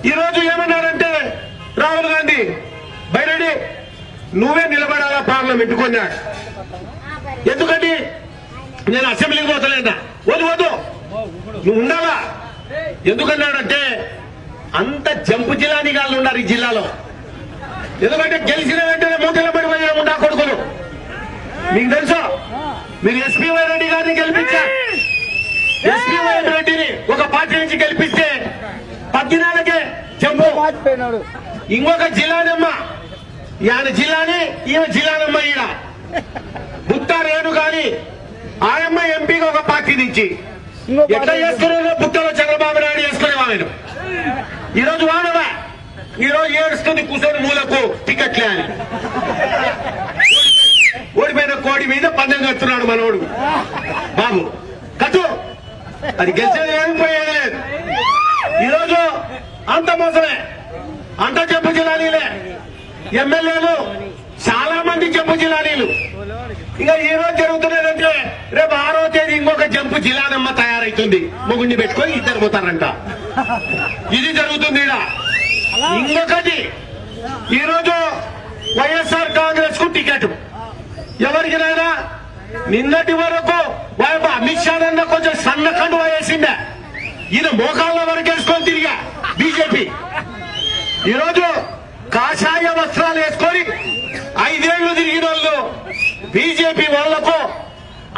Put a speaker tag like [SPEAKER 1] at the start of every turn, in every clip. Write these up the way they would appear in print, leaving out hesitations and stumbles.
[SPEAKER 1] ఈ రోజు ఏమన్నారంటే రాహుల్ గాంధీ బైరెడ్డి నువ్వే నిలబడాలా పార్లమెంట్ కొన్నాడు. ఎందుకంటే నేను అసెంబ్లీకి పోతలేదా, వద్దు వద్దు నువ్వు ఉండాలా. ఎందుకన్నాడంటే అంత జంపు జిల్లాని గాళ్ళు ఉన్నారు ఈ జిల్లాలో. ఎందుకంటే గెలిచిన వెంటనే మూటల పడి ఉండా కొడుకులు. మీకు తెలుసా, మీరు ఎస్పీ రెడ్డి గారిని గెలిపించారు. ఎస్పీ రెడ్డిని ఒక పార్టీ నుంచి గెలిపిస్తే 10 నెలలకే జంపు. ఇంకొక జిల్లానమ్మ, ఈయన జిల్లాని ఈమె జిల్లానమ్మ. ఈయన బుత్తా రేణు గాని ఆయమ్మ ఎంపీగా ఒక పార్టీ నుంచి ఎట్లా చేసుకునేదో బుట్టలో చంద్రబాబు నాయుడు చేసుకునేవాడు. ఈరోజు వాడవా, ఈరోజు ఏడుస్తుంది కూర్చొని మూలకు టికెట్లే అని. ఓడిపోయిన కోడి మీద పందెం కడుతున్నాడు మనోడు బాబు. కట్టు, అది గెలిచేది ఏమి పోయేది. ఈరోజు అంత మోసమే, అంత జంపు జిల్లాలీలే. ఎమ్మెల్యేలు చాలా మంది జంపు జిల్లాలీలు. ఇంకా ఈ రోజు జరుగుతున్నదంటే రేపు 6వ తేదీ ఇంకొక జంపు జిల్లానమ్మ తయారైతుంది. మొగుడిని పెట్టుకొని ఇద్దరు పోతారంట. ఇది జరుగుతుంది. ఇంకొకటి, ఈరోజు వైఎస్ఆర్ కాంగ్రెస్ కు టికెట్ ఎవరికినైనా నిన్నటి వరకు అమిత్ షా అన్న కొంచెం సన్నకండు వేసిందే, ఈయన మోకాళ్ళ వరకు వేసుకొని తిరిగా బీజేపీ. ఈరోజు కాషాయ వస్త్రాలు వేసుకొని 5 ఏళ్లు తిరిగిన వాళ్ళు బీజేపీ వాళ్లకు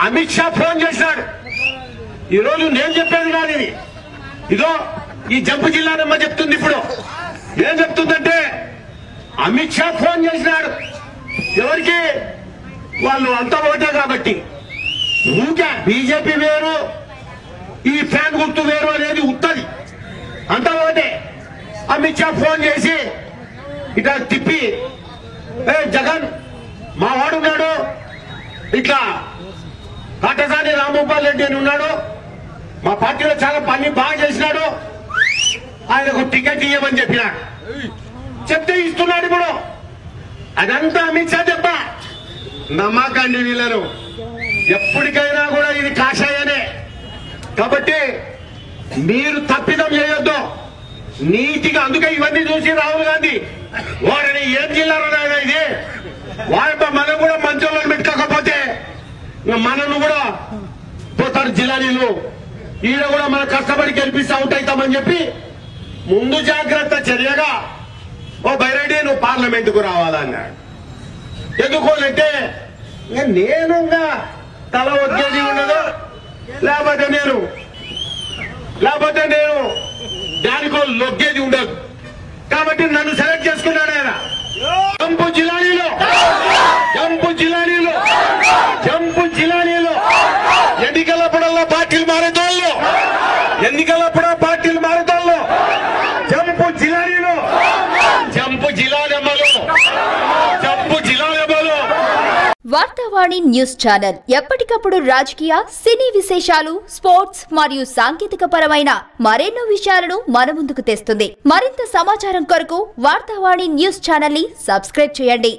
[SPEAKER 1] అమిత్ షా ఫోన్ చేశాడు. ఈరోజు నేను చెప్పేది కాదు ఇది, ఇదో ఈ జంపు జిల్లానమ్మ చెప్తుంది. ఇప్పుడు ఏం చెప్తుందంటే అమిత్ షా ఫోన్ చేసినాడు. ఎవరికి? వాళ్ళు అంతా ఒకటే కాబట్టి. ఊకే బీజేపీ వేరు, ఈ ఫ్యాన్ గుర్తు వేరు అనేది ఉత్తది, అంతా ఒకటే. అమిత్ షా ఫోన్ చేసి ఇట్లా తిప్పి, జగన్ మా వాడున్నాడు, ఇట్లా కాటసాని రాంభూపాల్ రెడ్డి అని ఉన్నాడు, మా పార్టీలో చాలా పని బాగా చేసినాడు, ఆయనకు టికెట్ ఇవ్వమని చెప్పినాడు. చెప్తే ఇస్తున్నాడు. ఇప్పుడు అదంతా అమిత్ షా చెప్ప. నమ్మకండి వీళ్ళను. ఎప్పటికైనా కూడా ఇది కాషాయనే. కాబట్టి మీరు తప్పిదం చేయొద్దు నీతిగా. అందుకే ఇవన్నీ చూసి రాహుల్ గాంధీ వారిని ఏం జిల్లాలో ఇది మనం కూడా మంచోళ్ళని పెట్టుకోకపోతే మనను కూడా పోతారు జిల్లాలీలు. ఈయన కూడా మన కష్టపడి గెలిపిస్తే అవుట్ అవుతామని చెప్పి ముందు జాగ్రత్త చర్యగా ఓ బైరెడ్డి నువ్వు పార్లమెంటుకు రావాలన్నాడు. ఎందుకోనంటే నేను తల ఒగ్గేది ఉండదు, లేకపోతే నేను దానికో లొగ్గేది ఉండదు. కాబట్టి నన్ను సెలెక్ట్ చేసుకున్నాడు ఆయన. జంపు జిల్లాలో ఎన్నికలప్పుడల్లా పార్టీలు మారేతోళ్ళు, జంపు జిల్లానమ్మలు.
[SPEAKER 2] వార్తావాణి న్యూస్ ఛానల్ ఎప్పటికప్పుడు రాజకీయ, సినీ విశేషాలు, స్పోర్ట్స్ మరియు సాంకేతిక పరమైన మరెన్నో విషయాలను మన ముందుకు తెస్తుంది. మరింత సమాచారం కొరకు వార్తావాణి న్యూస్ ఛానల్ ని సబ్స్క్రైబ్ చేయండి.